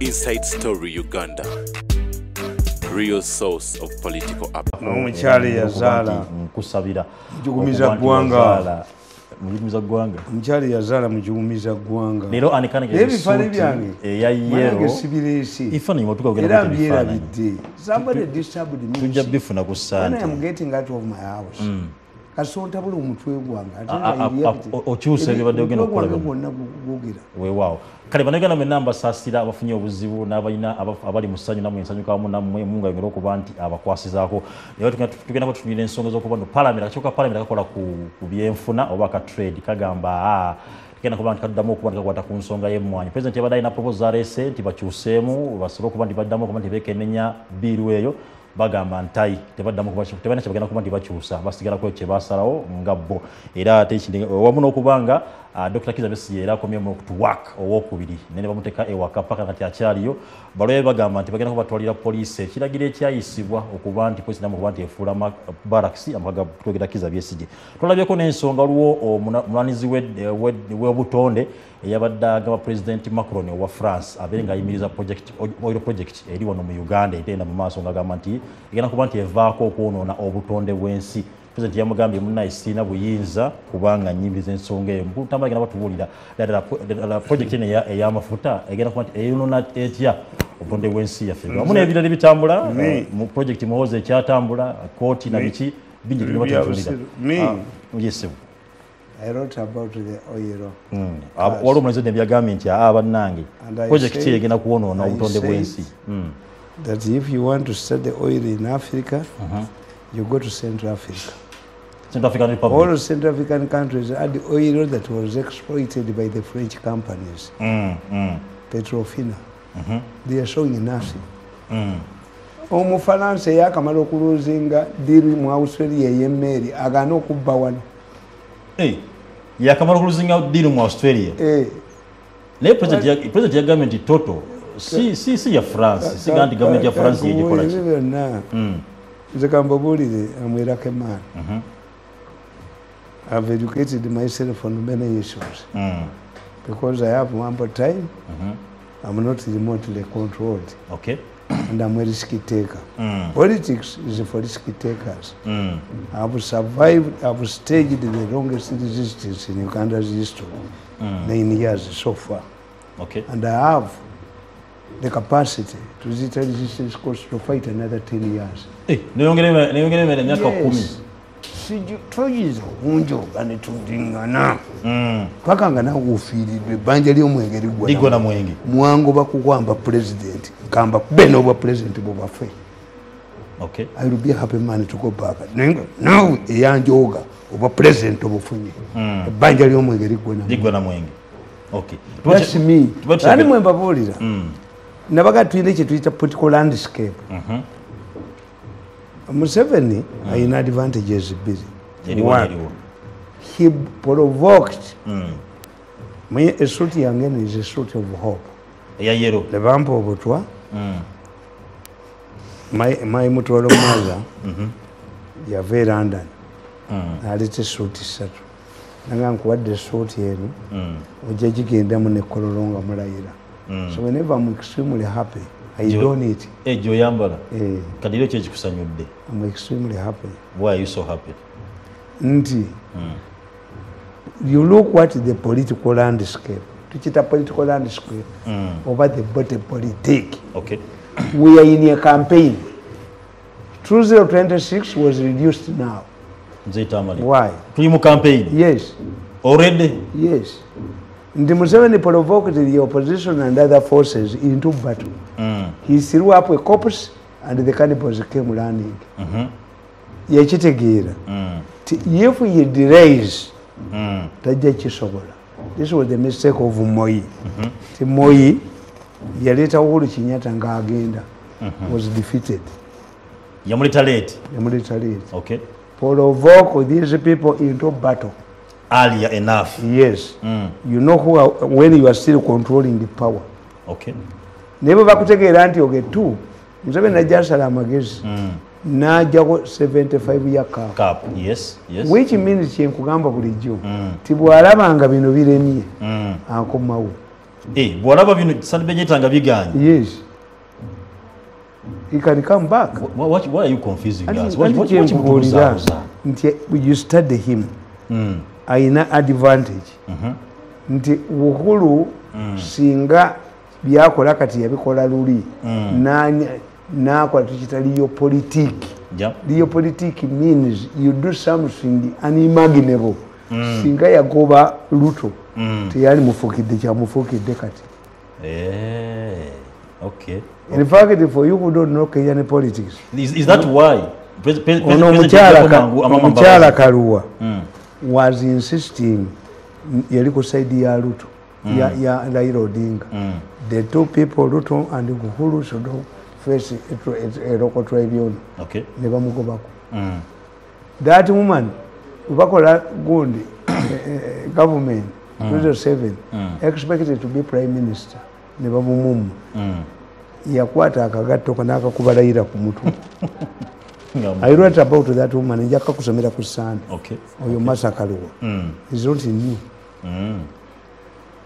Inside Story Uganda. Real source of political update. Omukyali yazaala nkusabira mujugumiza ggwanga. Mujugumiza ggwanga. Omukyali yazaala mujugumiza ggwanga. Leero anikane ke ebifani byange eya yero. Sibiresi. Ifani motuka ogenda era byerabidde. Somebody disturbed me. Tujja bifuna ku ssente. When I am getting out of my house. Kasonta buli omutwe gwange. Okyuse byebadde ogenda okukola byonna gugira. Weewaawo. Kale banagana me namba saasira abafunye obuzibu n'abalina abali mu ssanyu namwe ensanyuka wamu nammwe mungu ayongera okuba nti abakwasizaako naye tugenda kutunyira ensonga z'okuba no palamenti akakiiko ka palamenti kakola ku byenfuna oba ka trade kagamba tugenda kuba nti kaddamu okuba nti kakwata ku nsonga y'emmwanyi pulezidenti yabadde alina proposal aleese nti bakyuseemu basobole okuba nti baddamu okuba nti beekennenya biiru eyo bagamba ntayi tebaddamu tebalina kyebagenda kuba nti bakyusa basigalako ekyo basalawo nga bo era ate wamu n'okubanga Dr. Kiza Besigye era akomye mu work owokubiri nene bamuteeka ewaka paka kati akyaliyo balwaye bagamba nti bagenda kubatwalira poliisi ekiragiro ekyayisibwa okuba nti poliisi namukuba nti efuula barracks amaga Dr. Kiza Besigye tulabyeko n'ensonga luwo omulanizi w'obutonde eyabadde agamba President Macron owa France abeere ng'ayimiriza oil project eri wano mu Uganda etenda mu maaso ng'agamba nti egenda kuba nti evaako okwonoona obutonde bw'ensi President yamugambye munnaye sirina buyinza kubanga nnyimiriza ensonga eyo mukutamba agenda batubuulira ddala project eno ey'amafuta egenda kuba nti eyonoona etya obutonde bw'ensi yaffe wamu n'ebirala ebitambula mu project muhoozi ekyatambula kooti na biki bingi tulina batatuulira yesebu I wrote about the oil. Waliwo omulayizi byagambye nti bannange project egenda kuwonoona obutonde bw'ensi that if you want to start the oil in Africa you go to Central Africa. Central African Republic. All Central African countries had the oil that was exploited by the French companies. Petrofina. They are showing nothing. Omufalansa yakamala okuluzinga diri mu Australia y'emmeri agaana okubba wano. Yakamala okuluzinga diri mu Australia. Naye president ya gavumenti toto si ya France si gandi gavumenti ya France yegikola ki. Nze kambabuulire amwerako emaani. I've educated myself on many issues because I have ample time. I'm not remotely controlled. Okay. And I'm a risk taker. Politics is for risk takers. I've survived, I've staged the longest resistance in Uganda's history, 9 years so far. Okay. And I have the capacity to resist a resistance course to fight another 10 years. Yes. Tuyiza okunjoga ne tudingana paka nga nawe ofiiridde ebbanja ly'omwenge ligwa na mwenge mwango bakukwamba president kamba beno obwa president bwebaffe. Okay. I will be a happy man to go back. Nawe eyanjoga obwa president obufunye ebbanja ly'omwenge ligwa na mwenge. Okay. That's me. Ani mwe mbabuulira nabaga tulina kye tuyita political landscape. Museveni ayina advantages busy. He provoked a suit yange is a suit of hope. The vamp of Butwa, my mutwalo maza, ya very London. I let a suit set. What the suit here, Ujaji genda mu ne kololonga mulayira. So whenever I'm extremely happy, I don't eat. Joyambala. Kadiro chechikusanyudde. I'm extremely happy. Why are you so happy? Nti. You look what the political landscape. Tuchita political landscape over the bottom politic. Okay. We are in a campaign. 2026 was reduced now. Tamale. Why? Tuli campaign. Yes. Already? Yes. The Museveni provoked the opposition and other forces into battle. He threw up a corpse and the cannibals came running. Yachitegeera. If he delays, tajja kisobola. This was the mistake of Moi. Moi, yaleta Uhuru Kenyatta ng'agenda, was defeated. Yamuleta late. Okay. Provoke these people into battle. Earlier enough. Yes. You know when you are still controlling the power. Okay. Never bakutegeera nti ogetu. Museveni najasala amagezi. Najjago 75-year cap. Yes. Which means kyenkugamba bulijjo. Ti bw'alabanga bino biremye. Akomawo. bwalaba bino Sandbenyetanga biganye. Yes. He can come back. Why are you confusing us? What you study him. Aina advantage. Nti uhuru singa byakola kati yabikola luli nakola tukitali yo politique. Your politique means you do something unimaginable. Singa yagoba luto tiyali mufukidde kya mufukidde kati. Okay. In fact, for you who don't know Kenyan politics, is that why Muchala Karua was insisting yaliko side ya Ruto ya Raila Odinga. The two people, Ruto and Uhuru, should face a local tribunal. Okay. Never go back. That woman, Ubakola Gundi, government, 2007, expected to be prime minister. Never mum. Yakwata akagato kanaka kubalayira ku mutwe. I wrote about that woman njaka kusomera ku Sunday. Okay. Oyo Masakaluwa. Is not new.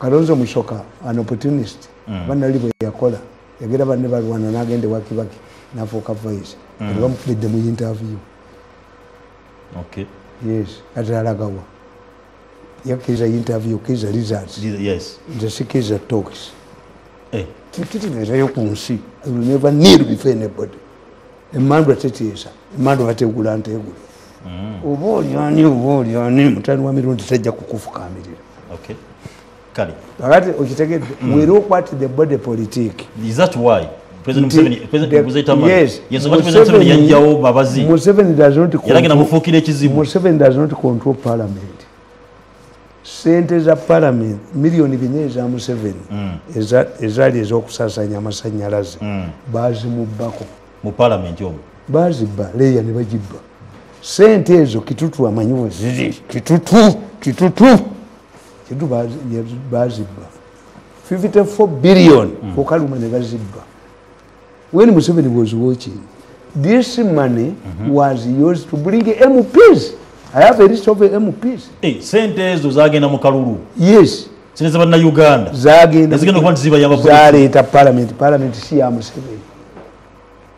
Kalonzo Musyoka, an opportunist. Bana libo yakola. Yagera banne balwana nagende wakibaki nafuka voice. Bamukubidde mu interview. Okay. Yes, atalagawa. Yakiza interview, kiza results. Yes. Just kiza talks. You will never need before anybody. A man will take you, a man will take good and take good. Okay. Kali. We look at the body politic. Is that why? President Museveni, yes. Museveni does not control parliament. Sente za parliament milioni bine za Museveni ezali ezokusasanya amasanyalaze bazimubako mu parliament yomu bazibba leya ne bagibba sente ezo kitutu amanyiwe ziri kitutu bazibba 54 billion Okaluma ne bazibba. When Museveni was watching, this money was used to bring MPs. I have a list of MPs. Sente ezo zagenda mu kalulu. Yes. Sineza bana Uganda. Zagenda. Zigenda kwa nziba ya bapolisi. Zaleta parliament si ya Museveni.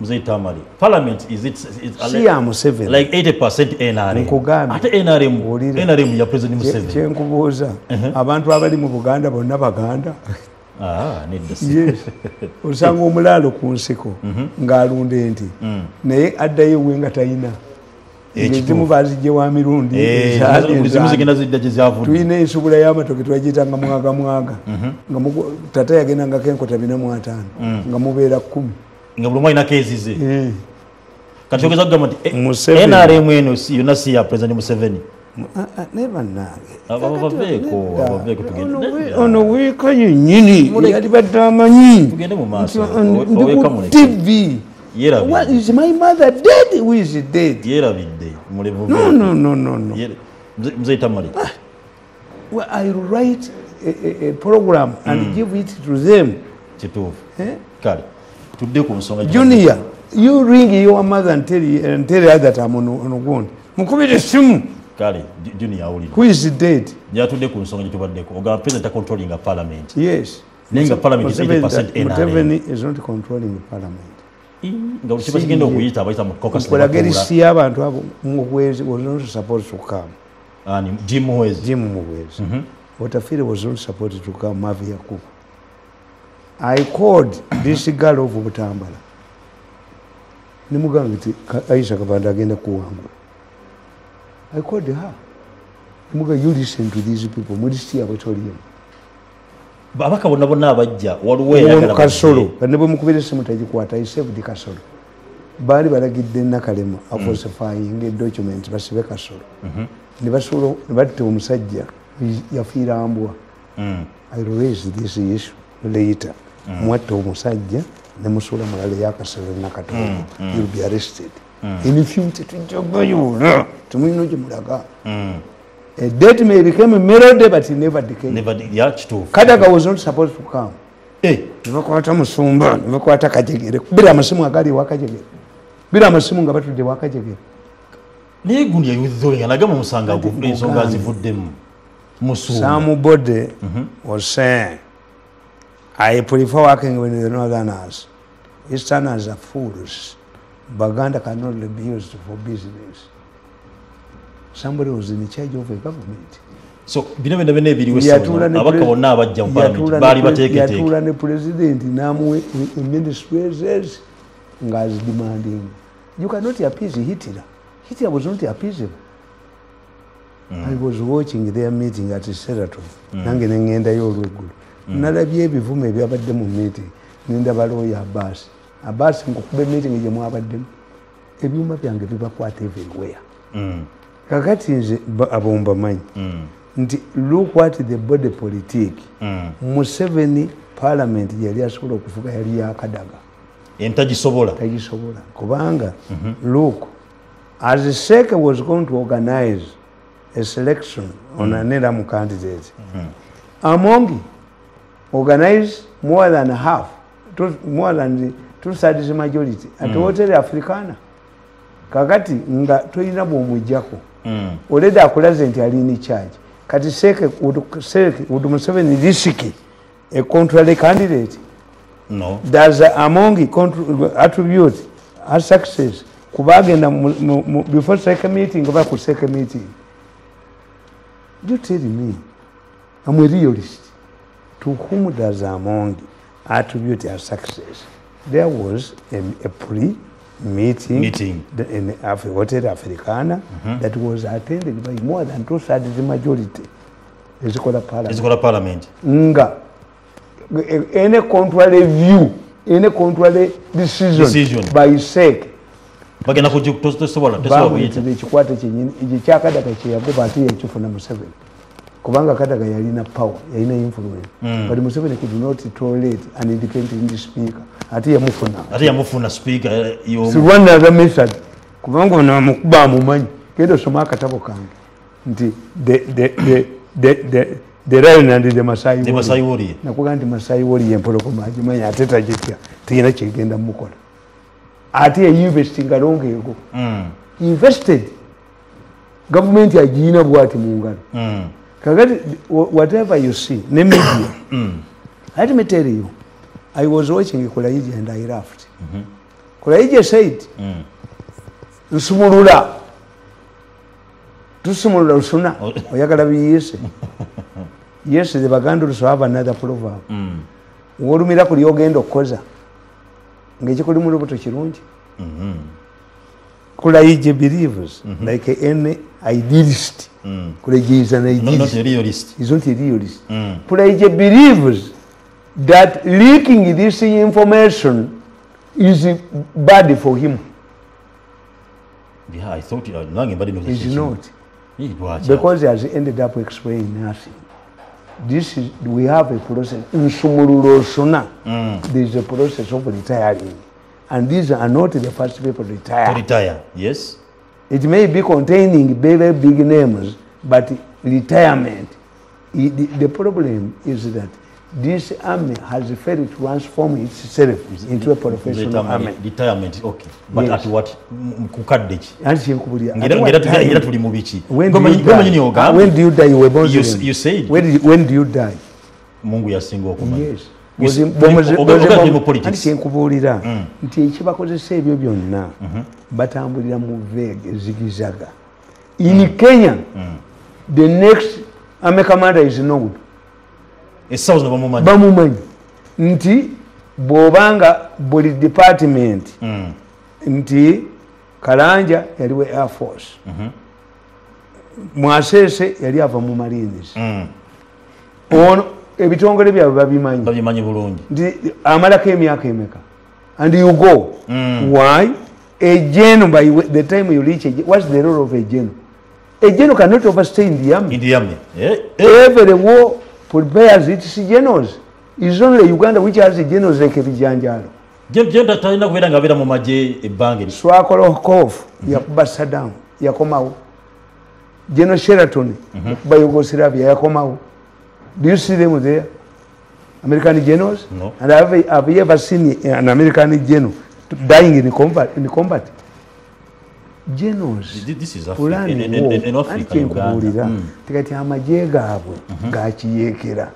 Mzee Tamale. Parliament is si ya Museveni. Like 80% NRM. Nkugambye. Ate NRM ya President Museveni. Kyenkubuuza. Abantu abali mu Buganda bonna Baganda. Yes. Osanga omulaalo ku nsiko ng'alunda enti naye addayo wenga tayina. Ekizimu bazijje wa Mirundi. Tuyina ensubula y'amatoke twagiyitanga mwaga. Nga tata yagendanga kenkota 45 nga mubeera 10. Nga buli mwalina keezize. Kati ogeza kugamba nti NRM eno yonna si ya President Museveni. Never nange. Abaveeko tugende. Ono weeka yennyini yali badde amanyi. Tugende mu maaso. Oweka mu TV. What is my mother dead? Who is dead? Yerabidde. Mulevu. No. Mzee Tamale. Well, I write a program and give it to them. Kituufu. Kale. Tudde ku nsonga. Junior, you ring your mother and tell her that I'm on ground. Mukubire simu. Kale, Junior awulira. Who is dead? Yatudde ku nsonga gitubaddeko. Ogamba president controlling a parliament. Yes. Nenga parliament is 80% NRM. Museveni is not controlling the parliament. Nga ukiba kigenda okuyita abayita mu caucus. Kolageri abantu abo Muhwezi was not supposed to come. Jim Muhwezi. Watafiri was not supposed to come. Mavi Yakubu. I called this girl of Butambala. Nimugamba nti Aisha Kabanda agenda kuwangula. I called her. Nimuga, you listen to these people. Mudisi abatoliyo. Abaka bonna abajja waliwo eyagala Kasolo bane bamukubira simu tagikwata. I saved Kasolo. Bali balagidde Nakalema falsifying document basibe Kasolo. Ne basolo ne batte omusajja yafiira ambwa. I raised this issue later. Mwatta omusajja ne musula mulale yakasolo Nakatongo. You'll be arrested. In future tujogoyula tumuyino jimulaga. A date may become a melody, but he never decayed. Kadaga was not supposed to come. Nivakwata musumba, nivakwata kajegere. Bila masimu agali wakajegere. Bila masimu nga batudde wakajegere. Naye gundi yayuthole yalagama musanga ensonga zivuddemu. Musumba. Somebody was saying I prefer working with the Northerners. Easterners are fools. Baganda cannot be used for business. Somebody was in charge of a government. So bino bino bene biriwe sawa abakabona abajja mu parliament bali bateketeke yatula ne president namwe ministries ngazi demanding. You cannot appease Hitler. Hitler was not appeasable. I was watching their meeting at Sheraton. Nange ngenda y'olweggulo. Nalabye ebivume byabadde mu meeting. Nenda baloya Abbas ngokube meeting gye mwabaddemu. Ebyuma byange bibakwata everywhere. Kakati nze abomba manyi. Nti look what the body politic. Museveni parliament yali asobola okuvuga yali yakadaga. Entagisobola. Kubanga look, as the SEC was going to organize a selection on an Elam candidate, among organized more than half, more than the two-thirds majority at Hotel Africana. Kakati nga toyina bw'omujjako. Oleda akulaze nti ali in charge. Kati SEC would Museveni risk a contrary candidate. No. Does among attribute as success kubagenda before second meeting over ku second meeting. You tell me, I'm a realist. To whom does among attribute as success? There was a pre-meeting in Hotel Africana that was attended by more than two-thirds the majority. It's called a parliament. Nga. Any contrary view, any contrary decision by SEC. Bagenda kutosobola ekikwate kyenyini ekyakadaga kyeyagoba ate yakifuna Museveni kubanga kadaga yalina power yalina influence but Museveni could not tolerate an independent speaker ate yamufuna speaker yo one other method kubanga ono amukuba mumanyi kendo soma akatabo kange nti the Lion and the Masai Warrior nakuga nti Masai Warrior empologoma agimanya ate tagitya tiyina kyegenda mukola ati investing along ego invested government agina bwati mu ngalo kakati whatever you see ne media let me tell you I was watching Kulaiji and I laughed. Kulaiji said nsumulula tusumulula usuna oyagala biyese yes the Baganda also have another proverb wolumira kuli ogenda okoza ngekikuli mu lubuto kirungi Kulaiji believes like any idealist. Kulaiji is an idealist. Not a realist. He's not a realist. Kulaiji believes that leaking this information is bad for him. Yeah, I thought it's not. Because he has ended up explaining nothing. This is, we have a process. There is a process of retiring. And these are not the first people to retire. To retire, yes. It may be containing very big names, but retirement. The problem is that this army has failed to transform itself into a professional army. Retirement, okay. But yes. At what? When do you die? You were born. You said. When do you die? Mungu yasinga okumanya. Yes. Nkubuulira nti ekibakozesa ebyo byonna batambulira mu vege zigizaga. In Kenya, the next army commander is known. Bamumanyi nti bw'obanga buli department nti Karanja yaliwe Air Force, Mwasese yali ava mu Marines, ono ebitongole byabwe babimanyi bulungi nti amalako emyaka emeka and you go. Why? A general, by the time you reach what's the role of a general? A general cannot overstay in the army. Every war prepares its generals. It's only Uganda which has the generals like Ebijanjalo. Swakolokov yakuba Saddam yakomawo. General Sheraton yakuba Yugoslavia yakomawo. Do you see them there? American generals? No. And have you ever seen an American general dying in combat? Generals. This is Africa. In Africa. Tikati amaje gaabwe gakiyekera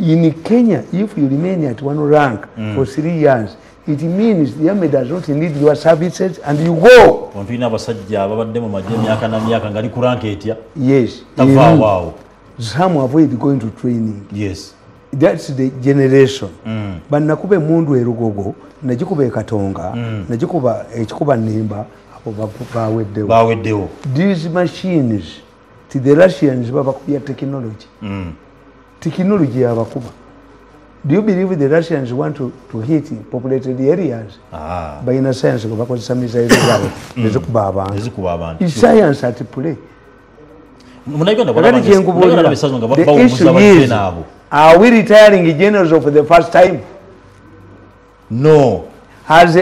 In Kenya, if you remain at one rank for 3 years, it means the army does not need your services and you go. Yes. Some avoid going to training. Yes. That's the generation. But nakube mundu erugogo, najikuba katonga, najikuba ekikuba nimba, bawedewo. These machines, to the Russians, babakubya technology. Technology yabakuba. Do you believe the Russians want to hit populated areas? By in a sense, because some is it's science at play. The issue is, are we retiring generals for the first time? No. Has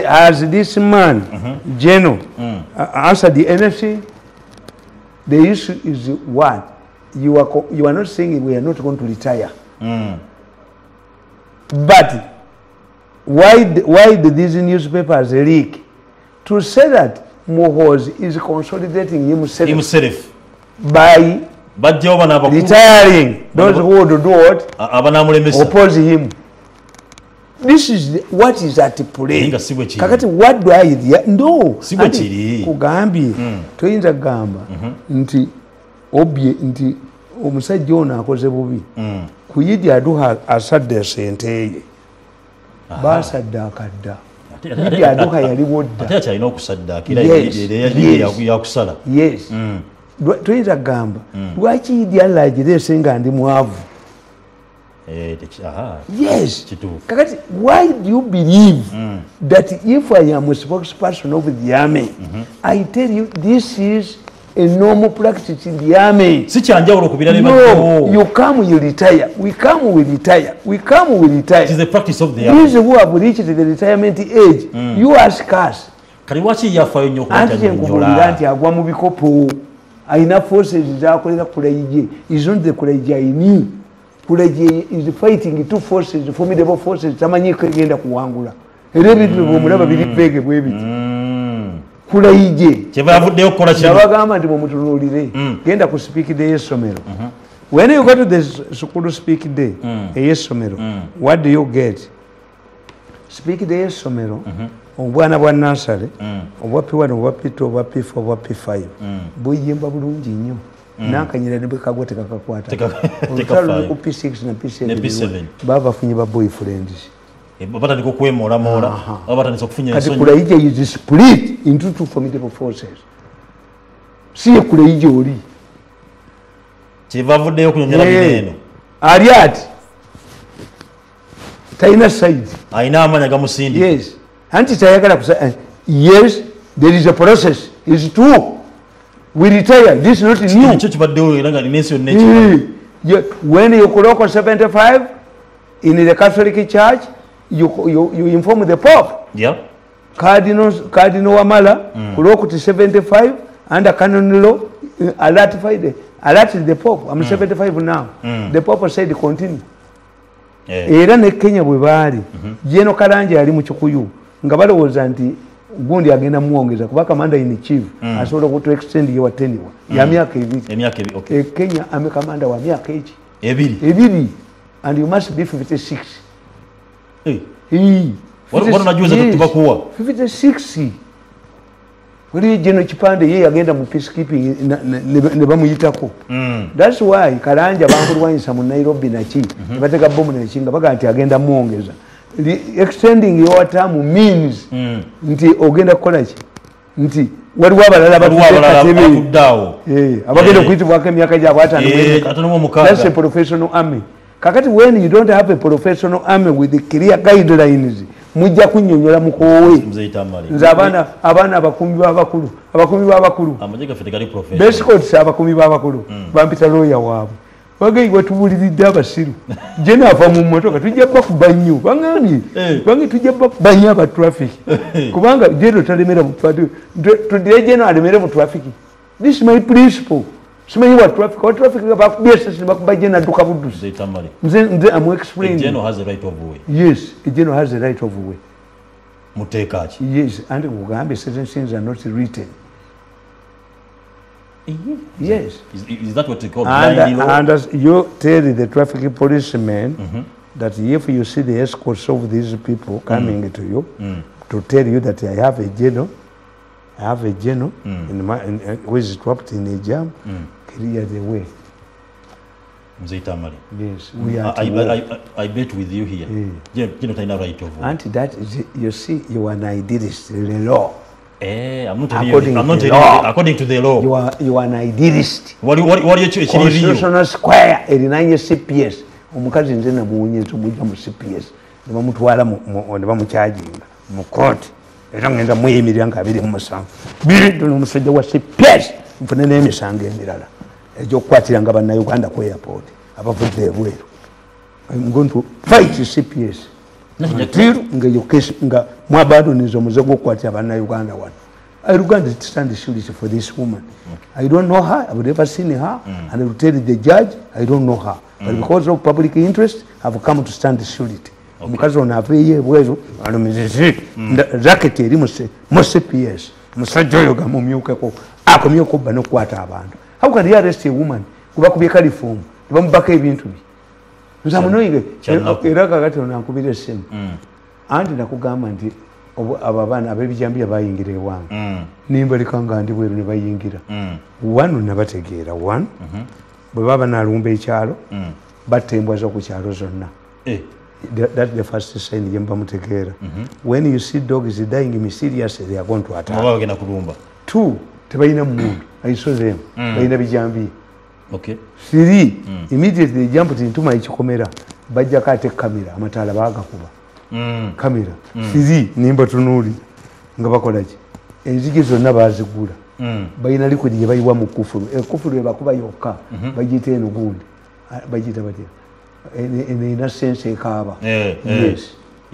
this man, general, answered the NFC? The issue is what? You are not saying we are not going to retire. But why do these newspapers leak? To say that Mohoz is consolidating himself by retiring those who would do what? Oppose him. This is what is at play. Kakati, what do I do? No. Kugambi. Toyinza gamba. Nti obye nti omusajja ono akoze bubi. Kuyidi aduha asadde sente ye. Basadde akadda. Yidi aduha yali wodda. Ate akyalina okusaddaakira yakusala. Yes. Toyinza gamba. Lwaki Yidi alagireese nga ndi mwavu? Yes. Kakati, why do you believe that if I am a spokesperson of the army, I tell you this is a normal practice in the army? No, you come, you retire. We come, we retire. We come, we retire. It is the practice of the army. These who have reached the retirement age, you ask us. Anti agwa mu bikopo. Aina forces zakolera kulaije. Is not the kulaije I knew. Kulaije is fighting two forces, formidable forces. Tamanyi kugenda kuwangula. Era ebintu bomulaba biri pege bwebiti. Kulaije. Kyebavuddeyo kukola kino. Nabagamba nti mumutunulire. Genda ku speak day y'essomero. When you go to the school speak day y'essomero, what do you get? Speak day y'essomero. Obwana bwa nursery, obwa P1, obwa P2, obwa P4, obwa P5. Buyimba bulungi nnyo. Nankanyira ne bwekagwa tekakakwata. Olutalo ku P6 na P7 babafunye ba boyfriends. Batandika okwemoolamola batandisa okufunya ensonyi. Kati Kulaije is split into two formidable forces. Si ye Kulaije oli. Kyebavuddeyo okunyonyera bino. Ali ati talina side. Alina amanya gamusindi. Yes. Anti tayagala kusa. Yes, there is a process. It's true. We retire. This is not new. When you clock 75 in the Catholic Church, you inform the Pope. Yeah. Cardinal Wamala, clock 75 under canon law, alerted the Pope. I'm 75 now. The Pope said continue. Era ne Kenya bwe baali. Jeno Karanja ali mu Kikuyu. Nga balowooza nti gundi agenda muongeza kuba commander in chief asobola to extend your tenure ya miaka ebiri. Kenya ame commander wa miaka ebiri and you must be 56. What unajuza tubakuwa 56. Wali Jeno Kipande ye agenda mu peacekeeping ne bamuyitako. That's why Karanja bankulwanyisa mu Nairobi nachi bateka bomu ne chinga baka ati agenda muongeza. Extending your term means nti ogenda kukola ki nti waliwo abalala bakuddawo abagenda okuyitibwako emyaka gyabwe ataano. That's a professional army. Kakati when you don't have a professional army with the clear guidelines mujja kunnyonnyola mukoowe. Nze abaana abakuumi b'abakulu Bescots abakuumi b'abakulu bampita looya waabwe bagayi watubuliridde abasiru je naava mu mmotoka tujja bakuba nnyo bangambye bange tujja bakuba nnyo aba traffic kubanga jeno talemera tudire jeno alemere mu traffic. This is my principle. Simanyi wa traffic bakubye sisi bakuba jeno adduka buddusi. Nze I'm explaining. Jeno has the right of way. Yes, jeno has the right of way. Muteeka ki? Yes, and kugambye certain things are not written. Yes. Is that what you call blind law? And as you tell the traffic policemen that if you see the escorts of these people coming to you, to tell you that I have a general, who is trapped in a jam, clear the way. Tamale. Yes, we are. I bet with you here. Right of and that is, you see, you are an idealist. The law. I'm not according to the law. You are an idealist. What are you Constitutional square. Erinanye CPS. Omukazi nze na muwunyezo mujja mu CPS. Nebamutwala mu charging mu court. Era ngenda muyimirira nga 27. Biri n'omusajja wa CPS. Mfune n'emisango emirala. Ejokukwatira nga bannayuganda ku airport abavudde ebweru. I'm going to fight CPS. Nga mwabadoniza omuze gw'okukwatira bannayuganda wano. Uganda stand surety for this woman. I don't know her. I've never seen her. And I will tell the judge, I don't know her. But because of public interest, I've come to stand surety. Omukazi ono aveeyo ebweru alumizizzi racket eri mu CPS. Musajja oyo gamumyukeko akomye okubba n'okukwata abantu. How can you arrest a woman? Kubakubye kalifomu nebamubako ebintu bye. Nzamunoyige era kakati ono ankubira essimu. Anti nakugamba nti abo abaana ab'ebijambiya bayingira ewange. Nimbalika nga ndi bweru ne bayingira. Wano nabategeera bwe baba nalumba ekyalo batta embwa z'oku kyalo zonna. That's the first sign gye mutegeera. When you see dogs dying mysteriously, they are going to attack. Two, tebalina mundu ayisozeemu balina bijambiya. Three, immediately they jump into my chikomera bajjako ate kamera amataala baagakuba kamera. Three, nimba tunuuli nga bakola ki enzigi zonna baazigula balina liquid gye bayiwa mu kufulu. Ekufulu ebakuba yokka bagiyita eno gundi bagiyita batya ena sense ekaaba. Yes,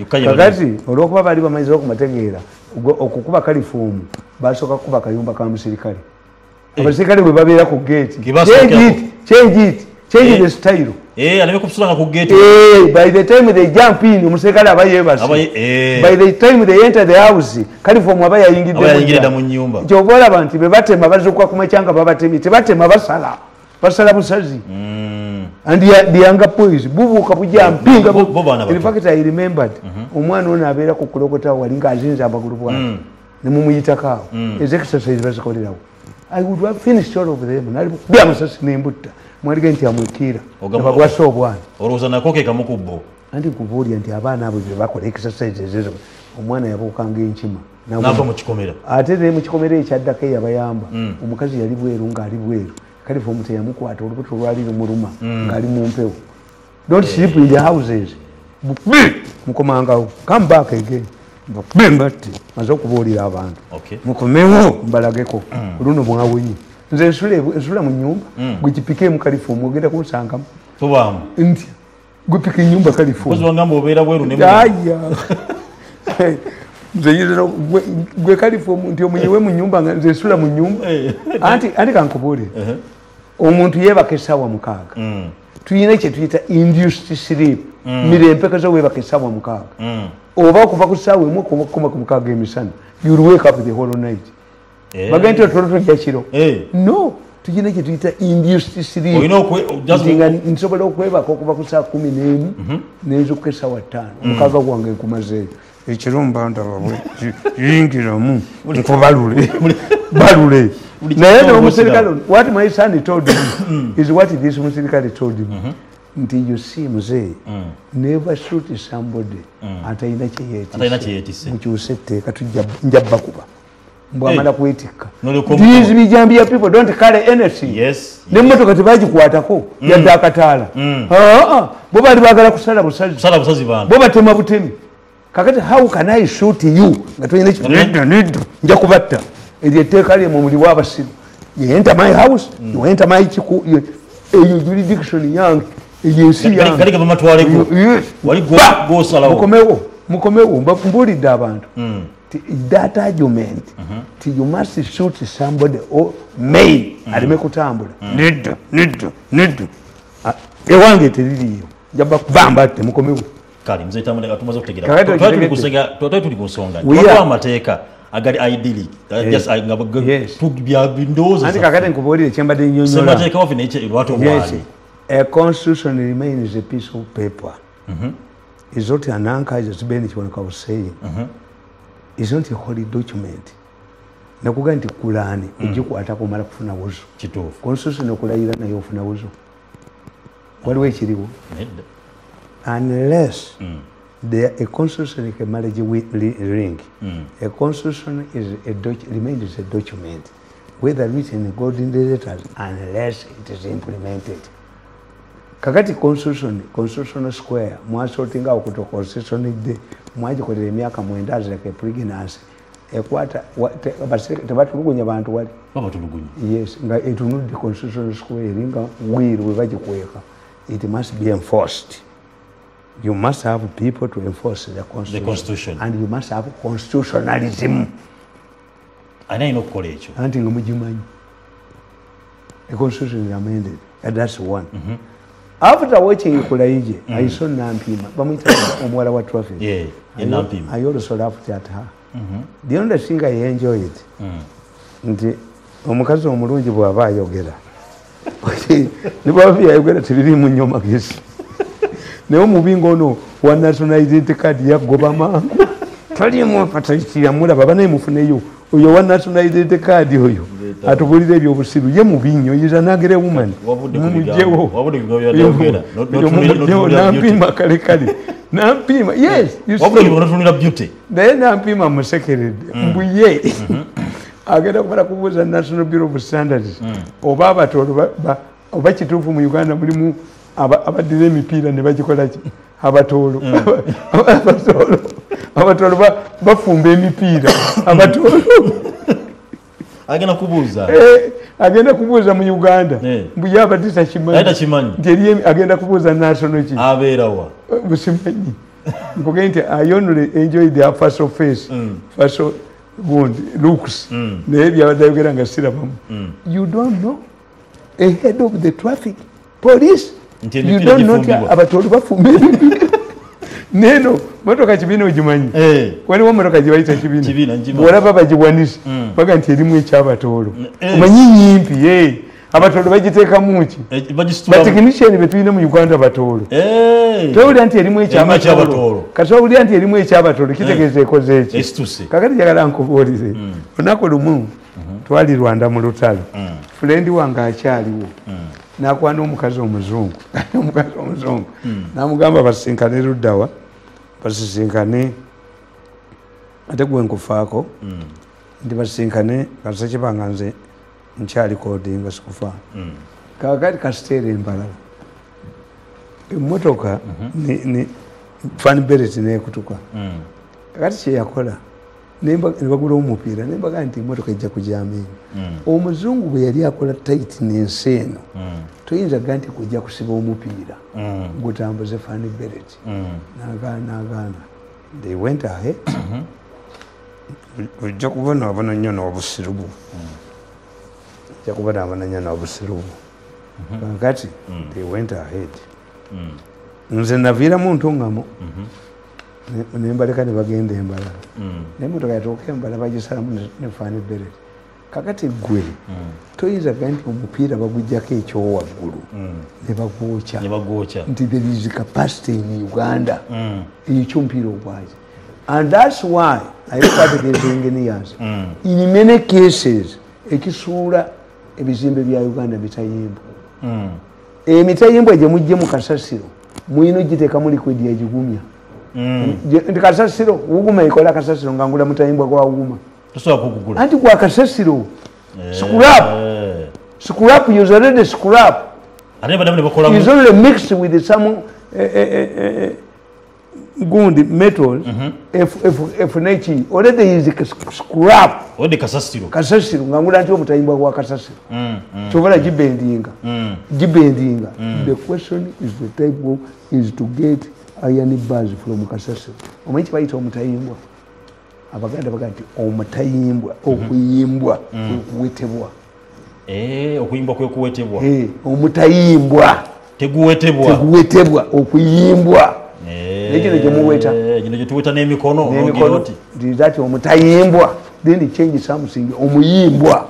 kakati olw'okuba baali bamanyiriza okumategeera okukuba kalifomu basooka kukuba kayumba ka musirikale. Abasirikale bwe babeera ku gate change the style. Aleme kutusanga ku gate. By the time they jump in omusirikale aba yeebase. By the time they enter the house kalifomu aba yayingidde mu nyumba. Ky'oba olaba nti be batema bazukwa ku makyanga babatemye tebatema basala busazi. And the younger boys bubuuka bujja mpinga. In fact I remembered omwana ono abeera ku kulokota wali nga azinza amagulu bwana ne mumuyitako awo exercise bazikolerawo. I would have finished all of them. Nali bya musasi nembutta mwaliga nti amwikira abagwasa obwana olowooza nako ke kamukubbo anti kubuulya nti abaana abo bye bakola exercises ezo omwana yabuukanga enkima nava mu kikomera ate ne mu kikomera ekyaddako eyabayamba omukazi yali bweru ng'ali bweru kalifomu teyamukwata olubuto lwali lumuluma ng'ali mu mpewo. Don't sleep in the houses. Mukomangawo come back again. Mbatti maze okubuulira abantu mukomewo mbalageko luno mwawonyi nze nsula mu nyumba gwekipike mu kalifomu ogenda kunsangamu tobaamu nti gwepika enyumba kalifomu kozwangamba obeera bweru ne nze gwe kalifomu nti omunyiwe mu nyumba nga nze nsula mu nyumba anti kankubuulire omuntu yeebaka essaawa 6 tuyina kye tuyita induced sleep mirempeka zo weebaka essaawa 6 oba okuva ku ssaawa emu okukoma ku 6 emisana you will wake up the whole night. Bagenti otolotojja kiro no tuyina kye tuyita induced sleep nga nsobola okwebaka okuva ku ssaawa 11 n'ezukuka essaawa 5 omukaaga gwange nkumazeeyo ekiro mba ndaba yingiramu nkubalule balule naye n'omusirikale what my son told me is what this musirikale told me nti you see muzee never shoot somebody atayina kyeyeetisse mukyuse etteeka tujja bakuba mbwamala kwetikka these bijambiya people don't carry anything n'emmotoka tebagikwatako yadde akataala bo baali baagala kusala busazi bo batema butemi kakati how can I shoot you nga toyina nidda nja kubatta eryo etteeka lyemwe muli bwabasiru you enter my house you enter my eyo jurisdiction yange eyensi mukomewo mbuulidde abantu that argument ti you must shoot somebody or may aleme kutambula nidda ewange teririyo njaba kubambatte mukomewo kale mzee Tamale tumaze kutegeera tuli ku nsonga waliwo amateeka agali idyllic just Yes. bya bindoza Anti kakati nkubulire kyembadde nnyonnyola. semateeka ofi n'ekyo lwatu Yes. bwali A constitution remains a piece of paper. It's not an anchor, as Ben Chiboneka was saying. It's not a holy document. Nakuga nti Kurani ugikwata kumala kufuna wuzo. kituufu Constitution okulayira nayo ofuna wuzo. Waliwo ekiriwo. nedda Unless a constitution is a marriage ring. A constitution is remains a document, whether written in golden letters, unless it is implemented. Kakati constitutional square mwasortinga okuto constitutional day mwagikolera emyaka 9 azireka pregnancy ekwata tebatulugunya abantu wali babatulugunya yes nga etunudde constitutional square nga wiru we bagikweka. It must be enforced. You must have people to enforce the constitution, and you must have constitutionalism. ani alina okukola ekyo Anti nga mugimanyi the constitution is amended, and that's one. After watching Kulaije, I saw Nampima. Bamita omwala wa traffic. yeah Nampima I also laughed at her. The only thing I enjoyed, nti omukazi omulungi bw'aba ayogera. Nibavi ayogera tibiri mu nnyo magezi. Naye omubi ng'ono wa national identity card yagoba mangu. Talimu patakira mulaba banaye mufuneyo. Oyo wa national identity card oyo. Atubulira ebyobusiru ye mubi nnyo is an agre woman. Mumujewo. Nampima kale kale. Nampima yes. wabudetunulira beauty Naye nampima musekeredde mbuye agenda kumala kubuuza National Bureau of Standards oba abatolo oba kituufu mu Uganda mulimu abaddira emipiira ne bagikola ki abatolo abatolo bafumba emipiira abatolo agenda kubuuza mu Uganda mbuye abadde takimanyi nti eri agenda kubuuza national ki abeerawa busimanyi nkugende nti I only enjoy their facial face facial wound looks naye byabadde ayogera nga sirabamu. You don't know a head of the traffic police, you don't know abatolu bafumba emipiira neno motoka kibiina ogimanyi waliwo motoka gibayita kibiina bwolaba bagiwanisa baga nti erimu ekyabatoolo omanyi nyimpi abatoolo bagiteekamu ki batekinisiani betulina mu Uganda batoolo towulira nti erimu ekyabatoolo kati owulira nti erimu ekyabatoolo kitegeeza ekoze eki kakati njagala nkubuulire olunaku lumu twali Rwanda mu lutalo fulendi wange akyaliwo nakwana omukazi omuzungu namugamba basinkane luddawa basisinkane ate gwe nkufaako nti basisinkane kasa kibanga nze nkyali kodinga sikufa kakati kasiteera embalala emmotoka ni fanberet nekutuka kakati kyeyakola nebagula omupiira nembaga nti emmotoka ejja kujameenyo omuzungu bwe yali akola tight n'ensi eno toyinza ga nti kujja kusiba omupiira gutambuze fanberet nagaana they went ahead ojja kubona abona nnyo n'obusirubu ojja kubona abona nnyo n'obusirubu kakati they went ahead nze naviiramu ntungamo nembaleka ne bagenda embalala naye motoka yatuuka embala bagisalamu ne fanberet kakati gwe toyinza ga nti omupiira bagujjako ekyowaggulu ne bagwokya nti there is capacity in Uganda ekyo omupiira ogwaki. And that's why I look at the engineers in many cases ekisuula ebizimbe bya Uganda bitayimbwa emitayimbwa gye mujje mu kasasiro muyina ogiteekamu liquidi egigumya nti kasasiro wuguma ikola kasasiro nga ngula mutayimbwa gwa wuguma anti gwa kasasiro scrap is already scrap is only mixed with some good metals FNH already is scrap kasasiro nga ngula nti omutayimbwa gwa kasasiro kyobola gibendinga the question is the type of is to get iron bars from kasasiro omanyi kibayita omutayimbwa abaganda baga nti omutayimbwa okuyimbwa okuwetebwa okuyimbwa kwe kuwetebwa omutayimbwa teguwetebwa okuyimbwa ekyo gye muweta gino gye tuweta n'emikono ndizati omutayimbwa then change something. Omuyimbwa.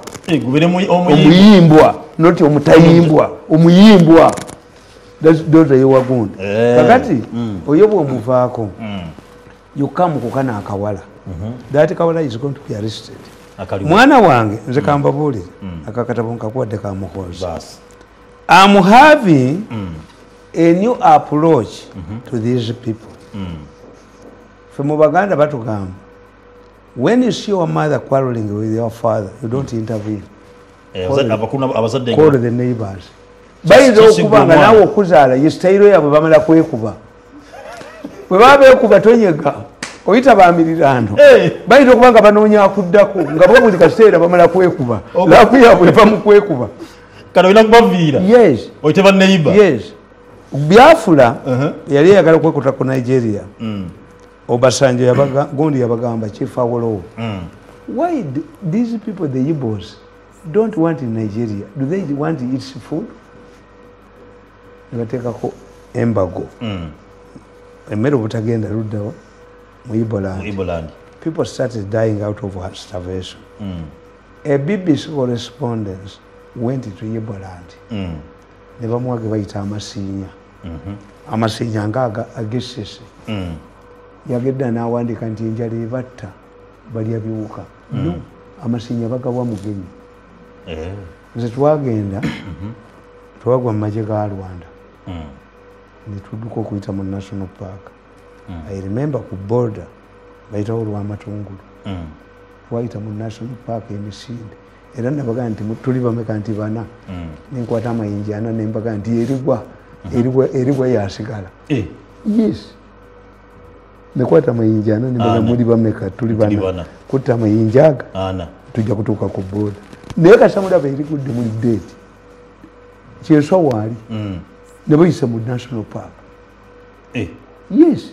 Omuyimbwa. Not omutayimbwa. Omuyimbwa. Those are your wound. Kakati, oyobu omuvaako. You come kukana akawala. That kawala is going to be arrested. Mwana wange, nze kambabulire. Akakatabo nkakuwadde ka mukozi. I'm having a new approach to these people. From Baganda Batugam, when you see your mother quarreling with your father, you don't intervene. Call the neighbors. By the Okubanga now Kuzara, you stay there with Bamala Kwekuba. We have a Kubatonyaka, or it about Mirando. By the Okubanga Banonia Kudaku, Gaboka stayed about Bamala Kwekuba. Lapia with Bamukwekuba. Yes. Whatever neighbor. Yes. Biafula, yali agala kwekuta ku Nigeria. Obasanjo yabaga gondi yabagamba chief awolo. Why these people, the Igbos, don't want in Nigeria? Do they want to eat food? Nebateekako embago. Emmere obutagenda luddawa mu Iboland. People started dying out of starvation. A BBC correspondent went to Iboland. Ne bamuwage bayita amasinya. Amasinya ngaga agessese. Yagedda n'awandika nti enjala ebatta balya biwuka. No, amasinya bagabwa mugenyi. Nze twagenda twagwa mu magye ga Rwanda. Ne tudduka okuyita mu National Park. I remember ku border bayitawo Lwamatungulu. Twayita mu National Park emisinde. Era nabaga nti tuli bameka nti bana. Nenkwata amayinja ana nembaga nti erigwa yasigala. Yes. Nekwata amayinja ana nembaga muri bameka tuli bana. Kutta amayinja aga. Tujja kutuuka ku border. Naye kasamulaba erigudde muri date. Kyeso waali. Ne bayisa mu National Park. Yes.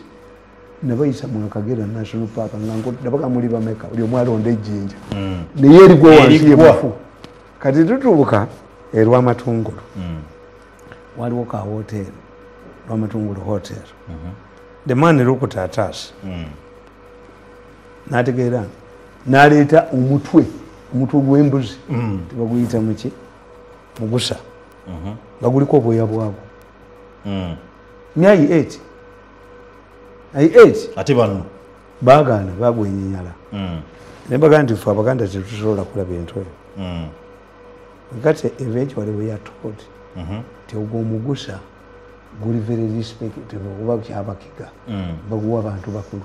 Ne bayisa mu Kagera National Park nabaga muri bameka oli omwalonda ejjinja. Naye erigwa wansi yebafu. Kati tutuuka Lwamatungulu. Waliwo ka hotel. Lwamatungulu hotel. The man looked at us. N'ategeera n'aleeta omutwe gw'embuzi tebaguyita muki mugusa nga guliko obwoya bwabwo. I ate. Ate bano baagaana bagwenyenyala. Ne bagamba nti ffe Abaganda tetusobola kulaba entwe. Kati eventually we are told nti ogwo omugusa guli very respectable oba kyabakiga baguwa abantu bakulu.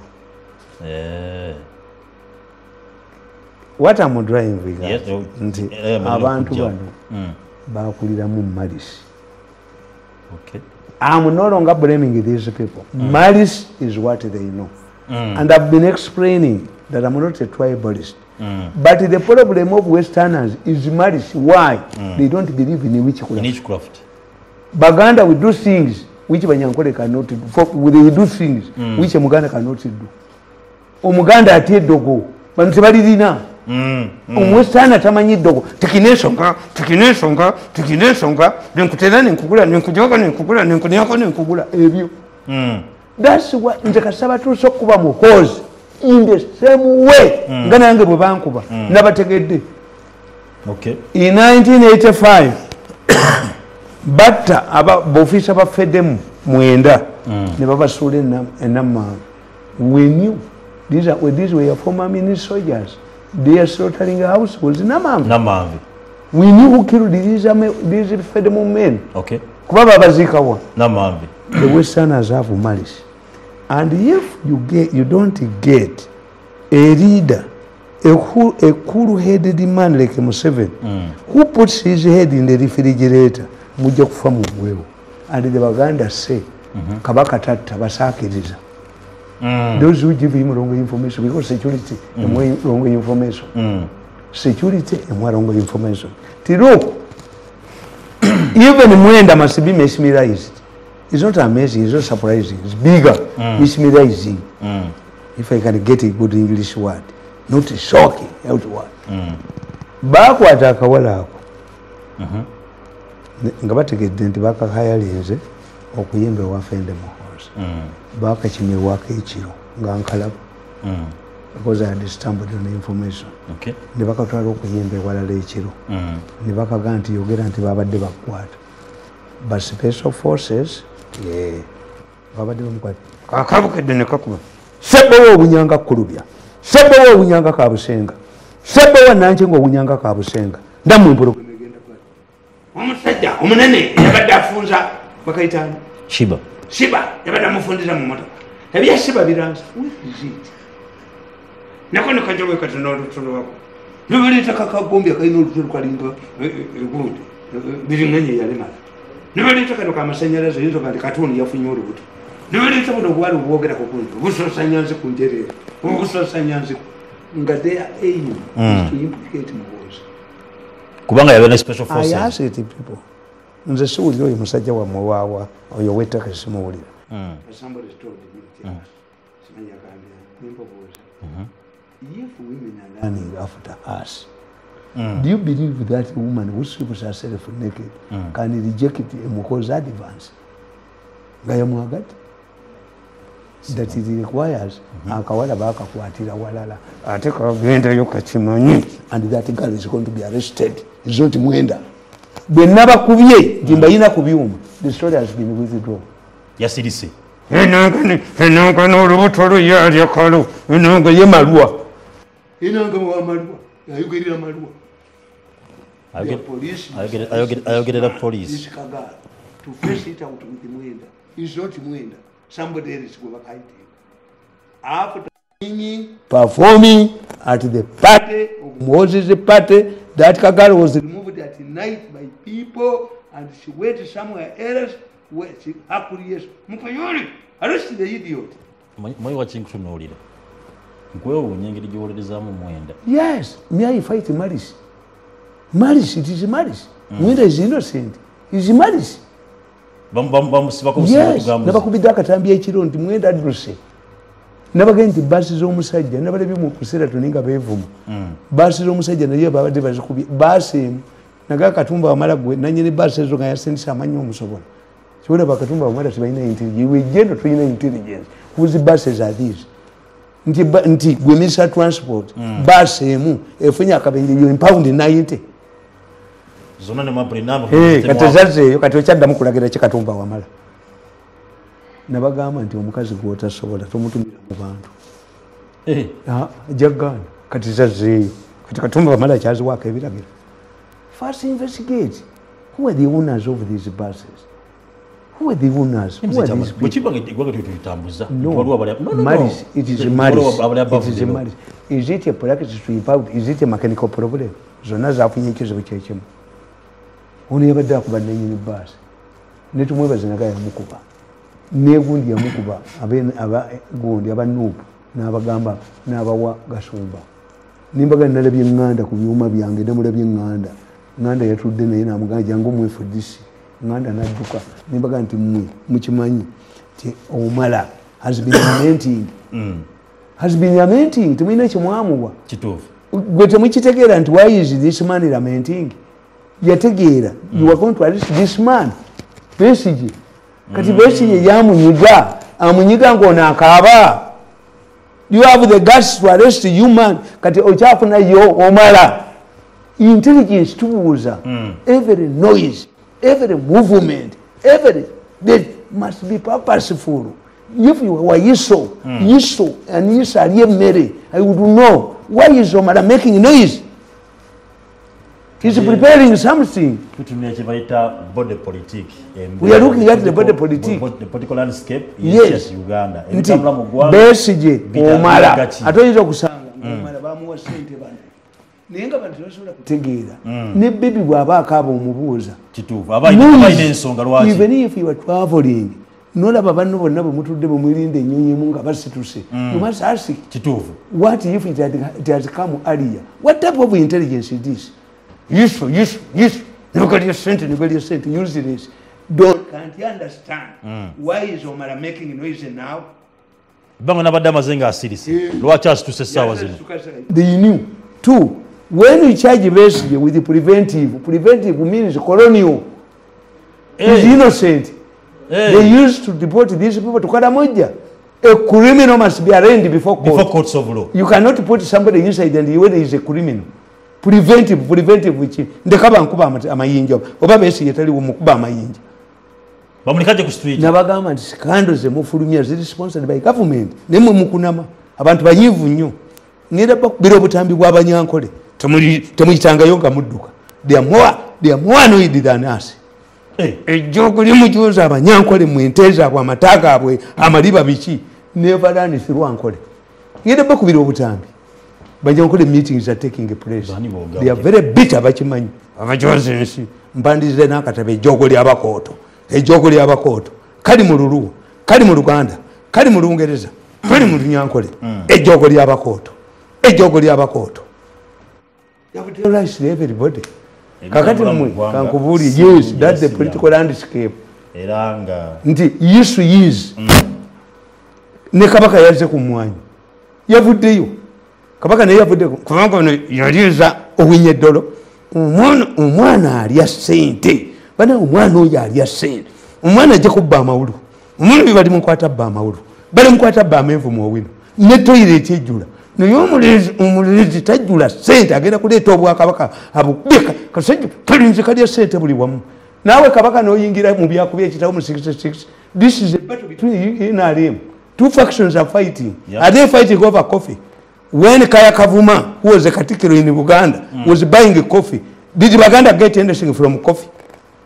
What I'm driving nti abantu bano bakuliramu malice. I'm no longer blaming these people. Malice is what they know. And I've been explaining that I'm not a tribalist. But the problem of Westerners is malice. Why? They don't believe in witchcraft. Baganda will do things which Banyankole cannot do. They do things which Muganda cannot do. Omuganda ate dogo. Bano tebalirina. Omwestana tamanyi dogo. Tikinesonga. Nenkutera nenkugula, nenkujoga nenkugula, nenkuniako nenkugula. Ebyo. That's why nze kasaba tuso kuba mukozi. In the same way. Nga nange bwe bankuba. Nabategedde. In 1985, batta bofisa bafeddemu mwenda ne babasuula enammanvu. We knew these were former mini soldiers. They are slaughtering households. Nammanvu. We knew who killed these federal men. Kuba babazikawa. Nammanvu. The Westerners have malice. And if you don't get a leader, a cool-headed man like Museveni, who puts his head in the refrigerator, mujja kufa mu bwewo. And the Baganda say, Kabaka tatta basakiriza. Those who give him wrong information, because security and wrong information. Security and wrong information. Tiroku, even Mwenda must be mesmerized. It's not amazing, it's not surprising, it's bigger, mesmerizing. If I can get a good English word, not shocking outward. Bakwata akawala ako. Nga bategedde nti bakakayalinze okuyimba ewafende muhozi. Bakakimirwako ekiro nga nkalaba. because I had stumbled on the information. Okay. Ne bakatwala okuyembe walala ekiro. Ne bakaga nti yogera nti babadde bakwata. But special forces, babadde bamukwata. Kakabukedde ne kakuba. Sebbo obunyanga kulubya. Sebbo obunyanga kabusenga. Sebbo nanjengo obunyanga kabusenga. Ndamwe mpolo. Omusajja omunene yabadde afunza bakayitana. Shiba yabadde amufundiza mu motoka. Ebya Shiba biranza. Nakone kajowe katinorutuno wako. Nubaleeta kakagombi akaina olutuno kalinga egundi. Biringanye yalema. Nubaleeta kano kamasanyalaze yinzo kandi katuni yafunye olubuto. Nubaleeta buno bwali bwogera kukunzi. Busosanyanze kunjerera. Busosanyanze nga they are aim is to implicate Muhoozi. Kubanga yabene special forces. I asked people. Nze siwulira oyo musajja wammwe waawa oyo wettaka simuwulira. Somebody told me simanyi akambira nimpobuuza. If women are running after us, do you believe that woman who strips herself naked can reject Muhoozi advance? Gayamwagati? That it requires akawala bakakwatira walala ate kagenda yo kakimanyi and that girl is going to be arrested. Is not mwenda. Bwenna bakubye timbayina kubyuma. The story has been withdrawn. Yasirise. Enanga n'olubuto luyali akalo enanga ye malwa. Enanga wa malwa. Ayogerera malwa. Ayogerera police. This kaga to face it out with mwenda. Is not mwenda. Somebody else will hide him. After performing at the party, Moses' party, that Kagal was removed at night by people and she went somewhere else where she acquiesced. Mupayori, arrest the idiot. Moyo wachinkutunulira. Nkwewo unyengeri gyolerezamu mwenda. Yes, may I fight malice? Malice, it is malice. Mwenda is innocent. It is malice. Yes, nabakubidde akatambi ekiro nti mwenda adruse. Nabagenda nti basi z'omusajja nabalabye mu kuseera tuninga beevuma. Basi z'omusajja naye babadde bazikubye. Basi naga Katumba wamala gwe nanyene basi ezo nga yasendisa amanyi omusobola. Kiwona bakatumba wamala tibalina intelligence. We gendo tulina intelligence. Whose buses are these? Nti gwe Minister Transport. Basi emu efunye akabenje yo pound 90. Zona ne mabrinamo. Katazaze kati okyaddamu kulagira Katumba wamala. Nabagamba nti omukazi gwotasobola tomutumira mu bantu. Jagana kati zazeeyo kati Katumba wamala kyaziwaako ebiragiro. First investigate. Who are the owners of these buses? Who are the owners? Who are these people? No, marriage. It is a marriage. It is a marriage. Is it a practice to import? Is it a mechanical problem? Zona zafunye ekizibu kyekimu. Ono yabadde akuba nannyini bbaasi. Ne tumwebaza naga yamukuba. Negundi yamukuba gundi abanuupu n'abagamba n'abawa Gasumba. Nimbaga nalabye eŋŋanda ku byuma byange namulabye eŋŋanda. Ŋŋanda yatudde naye n'amugamba jangu mwefudisi. Ŋŋanda n'adduka. Nimbaga nti mmwe mukimanyi nti omala has been lamenting. Has been lamenting. Temulina kimwamuwa. Kituufu. Gwe temukitegeera nti why is this man lamenting? Yategeera. You are going to arrest this man. Besigye. Kati Besigye yamunyiga. Amunyiga ng'ono akaaba. You have the guts to arrest you man. Kati okyafuna yo omala. Intelligence tubuuza. Every noise, every movement, every that must be purposeful. If you were Yiso and Yiso are Mary, I would know why is Omala making noise. He's preparing something. Body politic. We are looking at the body politic. The political landscape is yes. Uganda. Besigye omala atoyinza okusanga omala bamuwa ssente bano naye nga bantu basobola kutegeera ne bebi bw'aba akaaba omubuuza even if you are traveling nolaba banno bonna bwe mutudde bwe mwirinda ennyonyi emu nga basituse you must ask what if it has come earlier. What type of intelligence is this? Yes, nobody has sent, use this. Can't you understand why is Omala making noise now? They knew. Two, when you charge Besigye with the preventive means colonial. He's innocent. They used to deport these people to Karamoja. A criminal must be arraigned before court. Before courts of law. You cannot put somebody inside and when he is a criminal. Preventive which ndekaba nkuba amayinja oba besi yetali mukuba amayinja. Bamulikaje ku street. Nabagamba nti scandals zemufulumya ziri sponsored by government. Nemwe mukunama abantu banyivu nnyo. Ngira biro butambi bw'abanyankole. Temuyitangayo nga mudduka. They are more annoyed than us. Ejjogo limujuza abanyankole mwenteza kwa mataka abwe amaliba biki never done through ankole. Ngira bakubira obutambi. Banyankole meetings are taking place. They are very bitter bakimanyi. Abajozensi mbandize nakatabe ejjogo ly'abakoto. Ejjogo ly'abakoto. Kali mu Lulu, kali mu Luganda, kali mu Lungereza, kali mu Nyankole. Ejjogo ly'abakoto. Ejjogo ly'abakoto. You have to realize everybody. Kakati mwe kankubuli yes that's the political landscape. Eranga. Nti issue is ne kabaka yaze ku mwanyi. Yavuddeyo. Kabaka naye yavudde kubanga ono yaliza owinye ddolo. Omwana alya ssente. Bana omwana oyo alya ssente. Omwana ajja kubba amawulu. Omwana oyo bali mukwata bba amawulu. Bali mukwata bba amenvu mu owino. Ne toilet ejjula. Naye omulezi tajjula ssente agenda kuleeta obwakabaka abubeka kasajja kalinze kalya ssente buli wamu. Naawe kabaka n'oyingira mu byakubi ekitabo mu 66. This is a battle between NRM. Two factions are fighting. Yep. Are they fighting over coffee? When Kaya Kavuma, who was a category in Uganda, was buying a coffee, did Baganda get anything from coffee?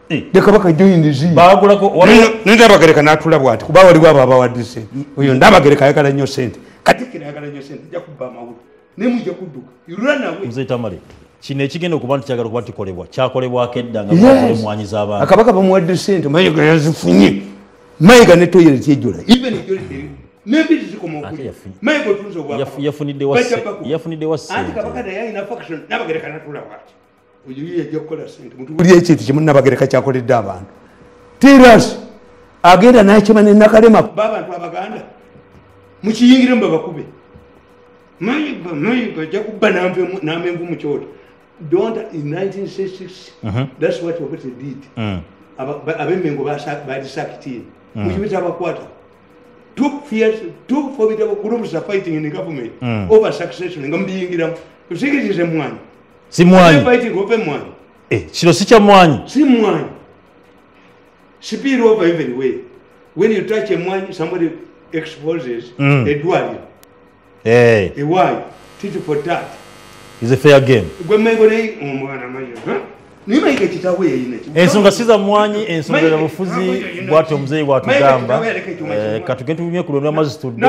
The Kabaka joined the Z. Never natural what? Kubawa about this. You never get a Kayaka in your cent. Katikina in your cent. Jakubama. Name Jakudu. You run away. Mzee Tamale. Chine chigenda okubantu kyagala kubantu kolebwa. Kyakolebwa kedda nga mwanyi z'abantu. Akabaka bamuwadde ssente mayiga yazifunye. Mayiga ne toilet ejjula. Even ejjula maybe zikomo okuja. Mayiga otunze obwa. Yafunidde wa ssente. Anti kabaka naye ina faction nabagereka natula bwati. Oyo yajja kukola ssente. Mutuli ekintu kimu nabagereka kyakoledde abantu. Tiras agenda n'akima ne nakalema babantu abaganda. Mukiyingire mbabakube. Mayiga ajja kubba n'amenvu mu kyoto. Don't in 1966 that's what Obote did. Abembengo badisakitini. Mukibita abakwata. Two formidable groups are fighting in the government over succession. Ngambiyingira. Kusikirize mwanyi. Si mwanyi. Fighting over mwanyi. Kino si kya mwanyi. Si mwanyi. Spill over everywhere. When you touch a mwanyi, somebody exposes a dwali. A why? Tit for tat. It's a fair game. Ensonga siza mwanyi ensonga ya bufuzi bw'ati omuzeeyi bw'atugamba katugende tumye kulonda mazzi tudde